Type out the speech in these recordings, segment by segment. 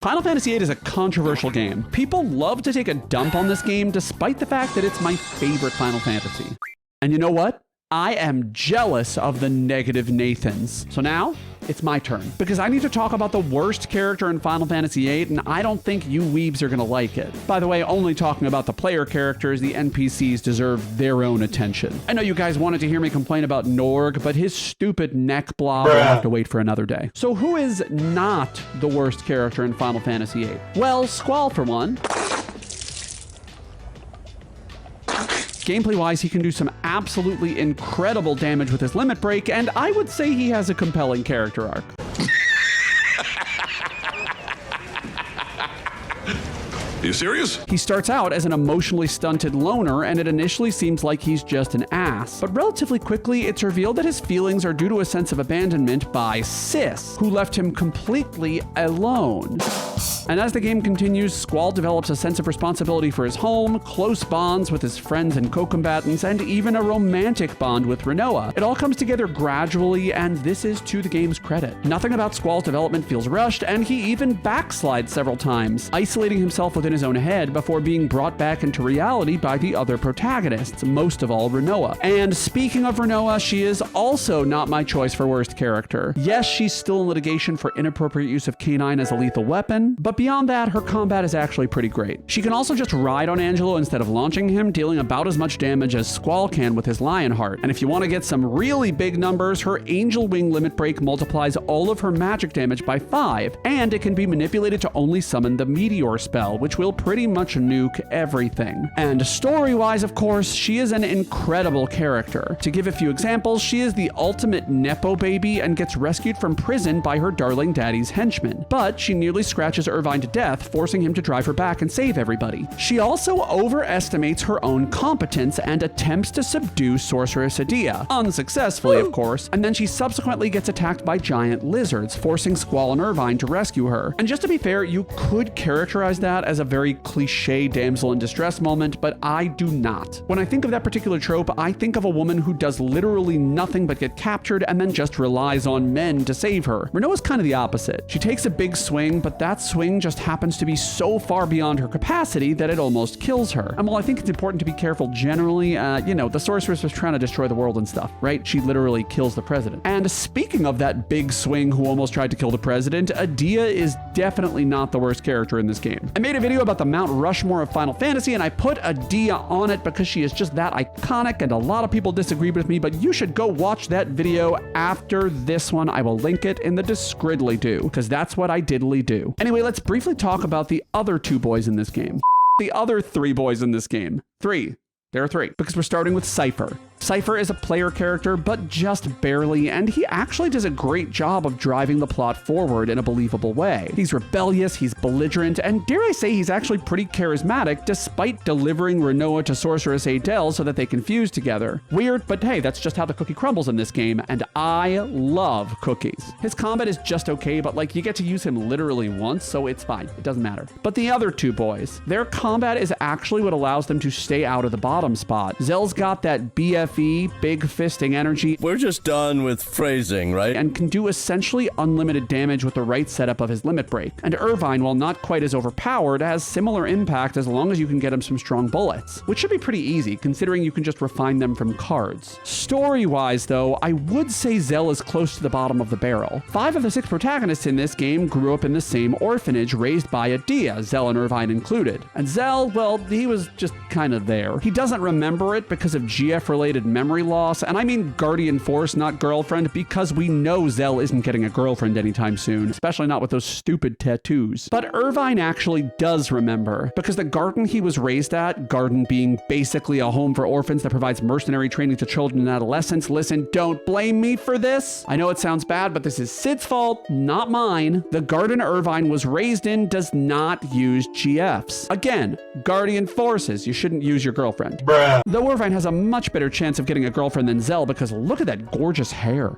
Final Fantasy VIII is a controversial game. People love to take a dump on this game despite the fact that it's my favorite Final Fantasy. And you know what? I am jealous of the negative Nathans. So now, it's my turn. Because I need to talk about the worst character in Final Fantasy VIII, and I don't think you weebs are gonna like it. By the way, only talking about the player characters, the NPCs deserve their own attention. I know you guys wanted to hear me complain about Norg, but his stupid neck blob will have to wait for another day. So who is not the worst character in Final Fantasy VIII? Well, Squall for one. Gameplay-wise, he can do some absolutely incredible damage with his limit break, and I would say he has a compelling character arc. Are you serious? He starts out as an emotionally stunted loner, and it initially seems like he's just an ass. But relatively quickly, it's revealed that his feelings are due to a sense of abandonment by Sis, who left him completely alone. And as the game continues, Squall develops a sense of responsibility for his home, close bonds with his friends and co-combatants, and even a romantic bond with Rinoa. It all comes together gradually, and this is to the game's credit. Nothing about Squall's development feels rushed, and he even backslides several times, isolating himself within his own head before being brought back into reality by the other protagonists, most of all Rinoa. And speaking of Rinoa, she is also not my choice for worst character. Yes, she's still in litigation for inappropriate use of K9 as a lethal weapon, but beyond that, her combat is actually pretty great. She can also just ride on Angelo instead of launching him, dealing about as much damage as Squall can with his Lionheart. And if you want to get some really big numbers, her Angel Wing limit break multiplies all of her magic damage by 5, and it can be manipulated to only summon the Meteor spell, which will pretty much nuke everything. And story-wise, of course, she is an incredible character. To give a few examples, she is the ultimate Nepo baby and gets rescued from prison by her darling daddy's henchmen. But she nearly scratches Irvine to death, forcing him to drive her back and save everybody. She also overestimates her own competence and attempts to subdue Sorceress Edea, unsuccessfully of course, and then she subsequently gets attacked by giant lizards, forcing Squall and Irvine to rescue her. And just to be fair, you could characterize that as a very cliche damsel in distress moment, but I do not. When I think of that particular trope, I think of a woman who does literally nothing but get captured and then just relies on men to save her. Rinoa's kind of the opposite. She takes a big swing, but that swing just happens to be so far beyond her capacity that it almost kills her. And while I think it's important to be careful generally, you know, the sorceress was trying to destroy the world and stuff, right? She literally kills the president. And speaking of that big swing who almost tried to kill the president, Edea is definitely not the worst character in this game. I made a video about the Mount Rushmore of Final Fantasy, and I put Edea on it because she is just that iconic, and a lot of people disagree with me, but you should go watch that video after this one. I will link it in the descriddly-do, because that's what I diddly do. Anyway, let's briefly talk about the other two boys in this game. The other three boys in this game. There are three, because we're starting with Cypher. Cypher is a player character, but just barely, and he actually does a great job of driving the plot forward in a believable way. He's rebellious, he's belligerent, and dare I say he's actually pretty charismatic despite delivering Rinoa to Sorceress Adele so that they can fuse together. Weird, but hey, that's just how the cookie crumbles in this game, and I love cookies. His combat is just okay, but like you get to use him literally once, so it's fine. It doesn't matter. But the other two boys, their combat is actually what allows them to stay out of the bottom spot. Zell's got that BFE, big fisting energy. We're just done with phrasing, right? And can do essentially unlimited damage with the right setup of his limit break. And Irvine, while not quite as overpowered, has similar impact as long as you can get him some strong bullets, which should be pretty easy considering you can just refine them from cards. Story-wise though, I would say Zell is close to the bottom of the barrel. 5 of the 6 protagonists in this game grew up in the same orphanage raised by Edea, Zell and Irvine included. And Zell, well, he was just kind of there. He doesn't remember it because of GF-related memory loss, and I mean guardian force, not girlfriend, because we know Zell isn't getting a girlfriend anytime soon, especially not with those stupid tattoos. But Irvine actually does remember, because the garden he was raised at, garden being basically a home for orphans that provides mercenary training to children and adolescents. Listen, don't blame me for this. I know it sounds bad, but this is Sid's fault, not mine. The garden Irvine was raised in does not use GFs. Again, guardian forces, you shouldn't use your girlfriend. Bruh. Though Irvine has a much better chance of getting a girlfriend than Zell because look at that gorgeous hair.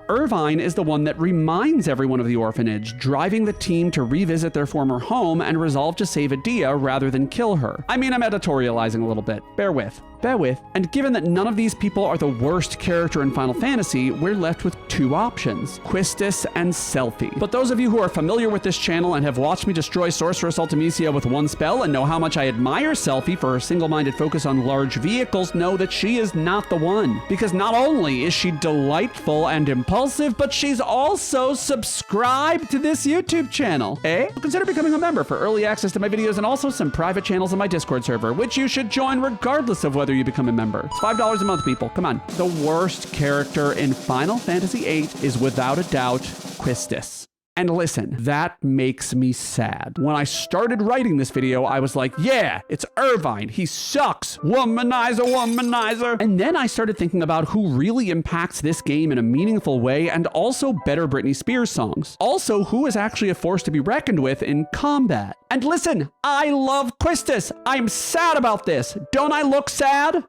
Irvine is the one that reminds everyone of the orphanage, driving the team to revisit their former home and resolve to save Edea rather than kill her. I mean, I'm editorializing a little bit, bear with. bear with. And given that none of these people are the worst character in Final Fantasy, we're left with two options, Quistis and Selphie. But those of you who are familiar with this channel and have watched me destroy Sorceress Ultimisia with one spell and know how much I admire Selphie for her single-minded focus on large vehicles know that she is not the one. Because not only is she delightful and impulsive, but she's also subscribed to this YouTube channel. Consider becoming a member for early access to my videos and also some private channels in my Discord server, which you should join regardless of whether you become a member. It's $5 a month, people. Come on. The worst character in Final Fantasy VIII is without a doubt Quistis. And listen, that makes me sad. When I started writing this video, I was like, yeah, it's Irvine. He sucks. Womanizer, womanizer. And then I started thinking about who really impacts this game in a meaningful way and also better Britney Spears songs. Also, who is actually a force to be reckoned with in combat. And listen, I love Quistis. I'm sad about this. Don't I look sad?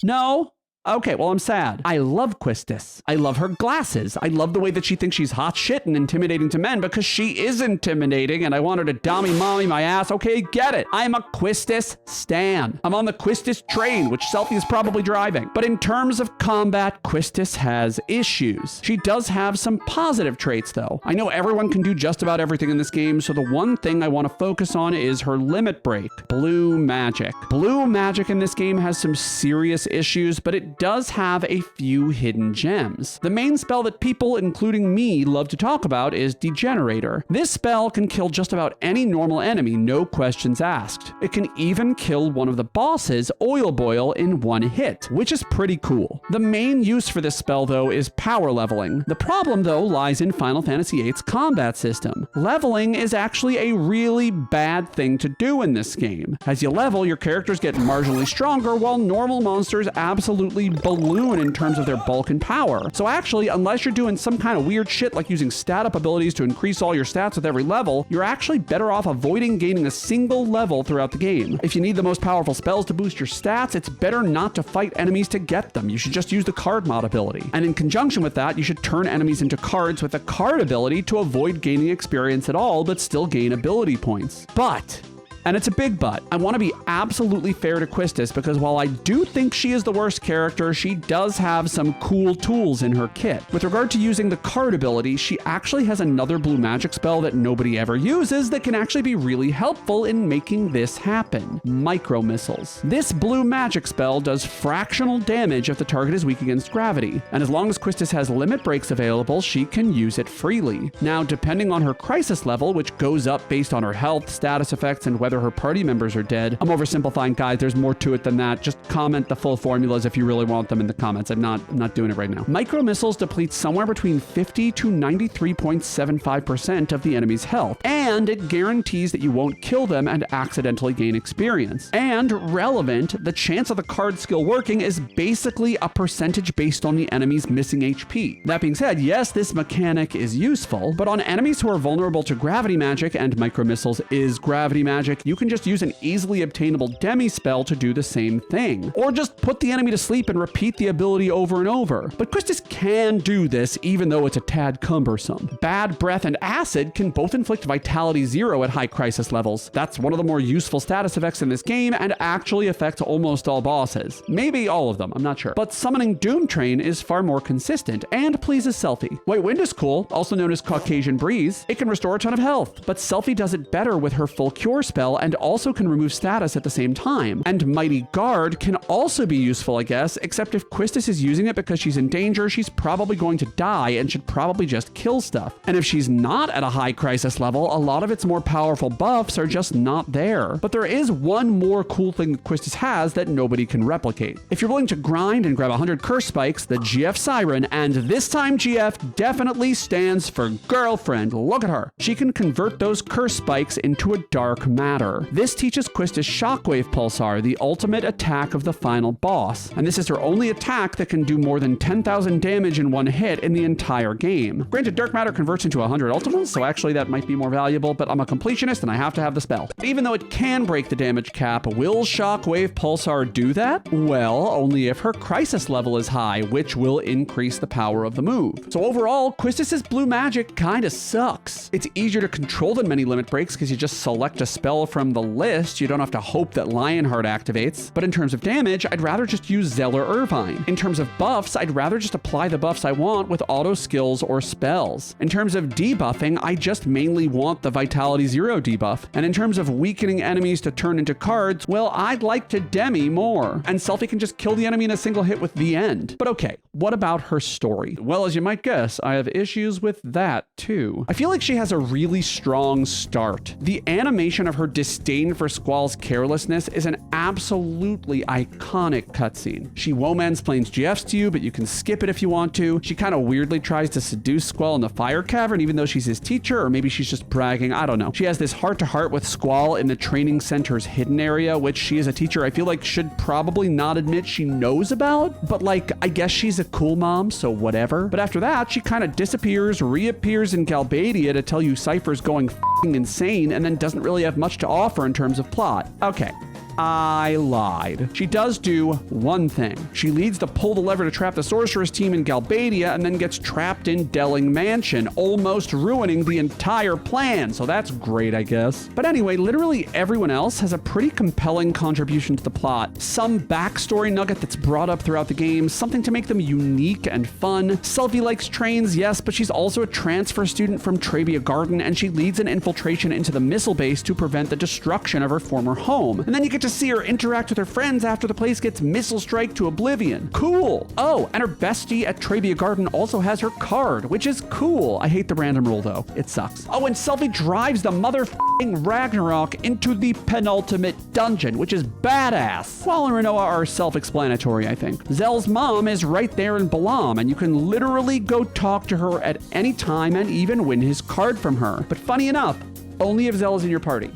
No? Okay, well, I'm sad. I love Quistis. I love her glasses. I love the way that she thinks she's hot shit and intimidating to men because she is intimidating and I want her to dommy mommy my ass. Okay, get it. I'm a Quistis stan. I'm on the Quistis train, which Selphie is probably driving. But in terms of combat, Quistis has issues. She does have some positive traits, though. I know everyone can do just about everything in this game, so the one thing I want to focus on is her limit break, Blue Magic. Blue Magic in this game has some serious issues, but it does have a few hidden gems. The main spell that people, including me, love to talk about is Degenerator. This spell can kill just about any normal enemy, no questions asked. It can even kill one of the bosses, Oil Boil, in one hit, which is pretty cool. The main use for this spell, though, is power leveling. The problem, though, lies in Final Fantasy VIII's combat system. Leveling is actually a really bad thing to do in this game. As you level, your characters get marginally stronger, while normal monsters absolutely balloon in terms of their bulk and power. So actually, unless you're doing some kind of weird shit like using stat up abilities to increase all your stats with every level, you're actually better off avoiding gaining a single level throughout the game. If you need the most powerful spells to boost your stats, it's better not to fight enemies to get them. You should just use the card mod ability. And in conjunction with that, you should turn enemies into cards with a card ability to avoid gaining experience at all, but still gain ability points. But and it's a big but. I want to be absolutely fair to Quistis because while I do think she is the worst character, she does have some cool tools in her kit. With regard to using the card ability, she actually has another blue magic spell that nobody ever uses that can actually be really helpful in making this happen. Micro Missiles. This blue magic spell does fractional damage if the target is weak against gravity. And as long as Quistis has limit breaks available, she can use it freely. Now, depending on her crisis level, which goes up based on her health, status effects, and whether her party members are dead. I'm oversimplifying, guys. There's more to it than that. Just comment the full formulas if you really want them in the comments. I'm not doing it right now. Micro Missiles deplete somewhere between 50 to 93.75% of the enemy's health, and it guarantees that you won't kill them and accidentally gain experience. And relevant, the chance of the card skill working is basically a percentage based on the enemy's missing HP. That being said, yes, this mechanic is useful, but on enemies who are vulnerable to gravity magic, and Micro Missiles is gravity magic, you can just use an easily obtainable demi spell to do the same thing. Or just put the enemy to sleep and repeat the ability over and over. But Quistis can do this even though it's a tad cumbersome. Bad Breath and Acid can both inflict Vitality 0 at high crisis levels. That's one of the more useful status effects in this game and actually affects almost all bosses. Maybe all of them, I'm not sure. But summoning Doom Train is far more consistent and pleases Selphie. White Wind is cool, also known as Caucasian Breeze. It can restore a ton of health, but Selphie does it better with her full cure spell and also can remove status at the same time. And Mighty Guard can also be useful, I guess, except if Quistis is using it because she's in danger, she's probably going to die and should probably just kill stuff. And if she's not at a high crisis level, a lot of its more powerful buffs are just not there. But there is one more cool thing that Quistis has that nobody can replicate. If you're willing to grind and grab 100 curse spikes, the GF Siren, and this time GF definitely stands for girlfriend. Look at her. She can convert those curse spikes into a dark matter. This teaches Quistis Shockwave Pulsar, the ultimate attack of the final boss. And this is her only attack that can do more than 10,000 damage in one hit in the entire game. Granted, Dark Matter converts into 100 ultimas, so actually that might be more valuable, but I'm a completionist and I have to have the spell. Even though it can break the damage cap, will Shockwave Pulsar do that? Well, only if her crisis level is high, which will increase the power of the move. So overall, Quistis' blue magic kinda sucks. It's easier to control than many limit breaks because you just select a spell from the list. You don't have to hope that Lionheart activates. But in terms of damage, I'd rather just use Zell or Irvine. In terms of buffs, I'd rather just apply the buffs I want with auto skills or spells. In terms of debuffing, I just mainly want the Vitality 0 debuff. And in terms of weakening enemies to turn into cards, well, I'd like to demi more. And Selphie can just kill the enemy in a single hit with the end. But okay, what about her story? Well, as you might guess, I have issues with that too. I feel like she has a really strong start. The animation of her disdain for Squall's carelessness is an absolutely iconic cutscene. She womansplains GFs to you, but you can skip it if you want to. She kind of weirdly tries to seduce Squall in the fire cavern, even though she's his teacher, or maybe she's just bragging, I don't know. She has this heart-to-heart with Squall in the training center's hidden area, which she as a teacher I feel like should probably not admit she knows about, but like, I guess she's a cool mom, so whatever. But after that, she kind of disappears, reappears in Galbadia to tell you Cypher's going f***ing insane, and then doesn't really have much to offer in terms of plot. Okay. I lied. She does do one thing. She leads the pull the lever to trap the sorceress team in Galbadia and then gets trapped in Delling Mansion, almost ruining the entire plan. So that's great, I guess. But anyway, literally everyone else has a pretty compelling contribution to the plot. Some backstory nugget that's brought up throughout the game, something to make them unique and fun. Selphie likes trains, yes, but she's also a transfer student from Trabia Garden, and she leads an infiltration into the missile base to prevent the destruction of her former home. And then you get to see her interact with her friends after the place gets missile strike to oblivion. Cool. Oh, and her bestie at Trabia Garden also has her card, which is cool. I hate the random rule though. It sucks. Oh, and Selphie drives the motherfucking Ragnarok into the penultimate dungeon, which is badass. Squall and Rinoa are self-explanatory, I think. Zell's mom is right there in Balam, and you can literally go talk to her at any time and even win his card from her. But funny enough, only if Zell is in your party.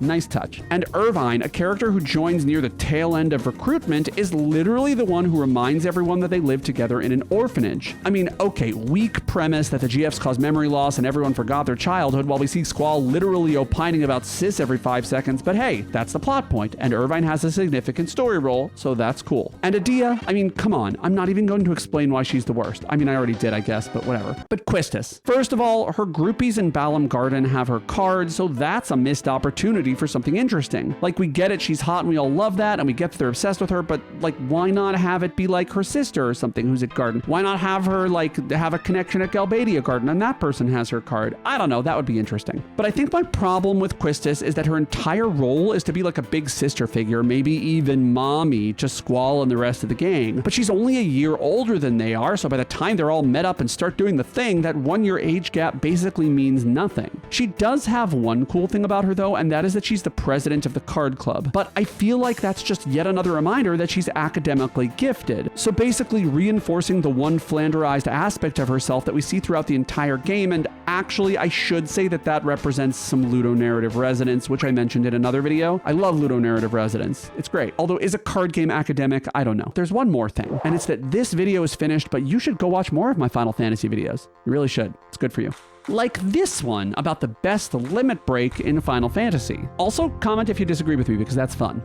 Nice touch. And Irvine, a character who joins near the tail end of recruitment, is literally the one who reminds everyone that they live together in an orphanage. I mean, okay, weak premise that the GFs cause memory loss and everyone forgot their childhood while we see Squall literally opining about cis every 5 seconds, but hey, that's the plot point, and Irvine has a significant story role, so that's cool. And Edea, I mean, come on, I'm not even going to explain why she's the worst. I mean, I already did, I guess, but whatever. But Quistis. First of all, her groupies in Balam Garden have her card, so that's a missed opportunity for something interesting. Like, we get it, she's hot and we all love that, and we get that they're obsessed with her, but like, why not have it be like her sister or something who's at Garden? Why not have her like have a connection at Galbadia Garden and that person has her card? I don't know, that would be interesting. But I think my problem with Quistis is that her entire role is to be like a big sister figure, maybe even mommy to Squall and the rest of the gang. But she's only a year older than they are, so by the time they're all met up and start doing the thing, that 1-year age gap basically means nothing. She does have one cool thing about her though, and that is that she's the president of the card club, but I feel like that's just yet another reminder that she's academically gifted. So basically reinforcing the one flanderized aspect of herself that we see throughout the entire game, and actually I should say that that represents some ludonarrative resonance, which I mentioned in another video. I love ludonarrative resonance. It's great. Although, is a card game academic? I don't know. There's one more thing, and it's that this video is finished, but you should go watch more of my Final Fantasy videos. You really should. It's good for you. Like this one about the best limit break in Final Fantasy. Also, comment if you disagree with me because that's fun.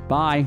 Bye.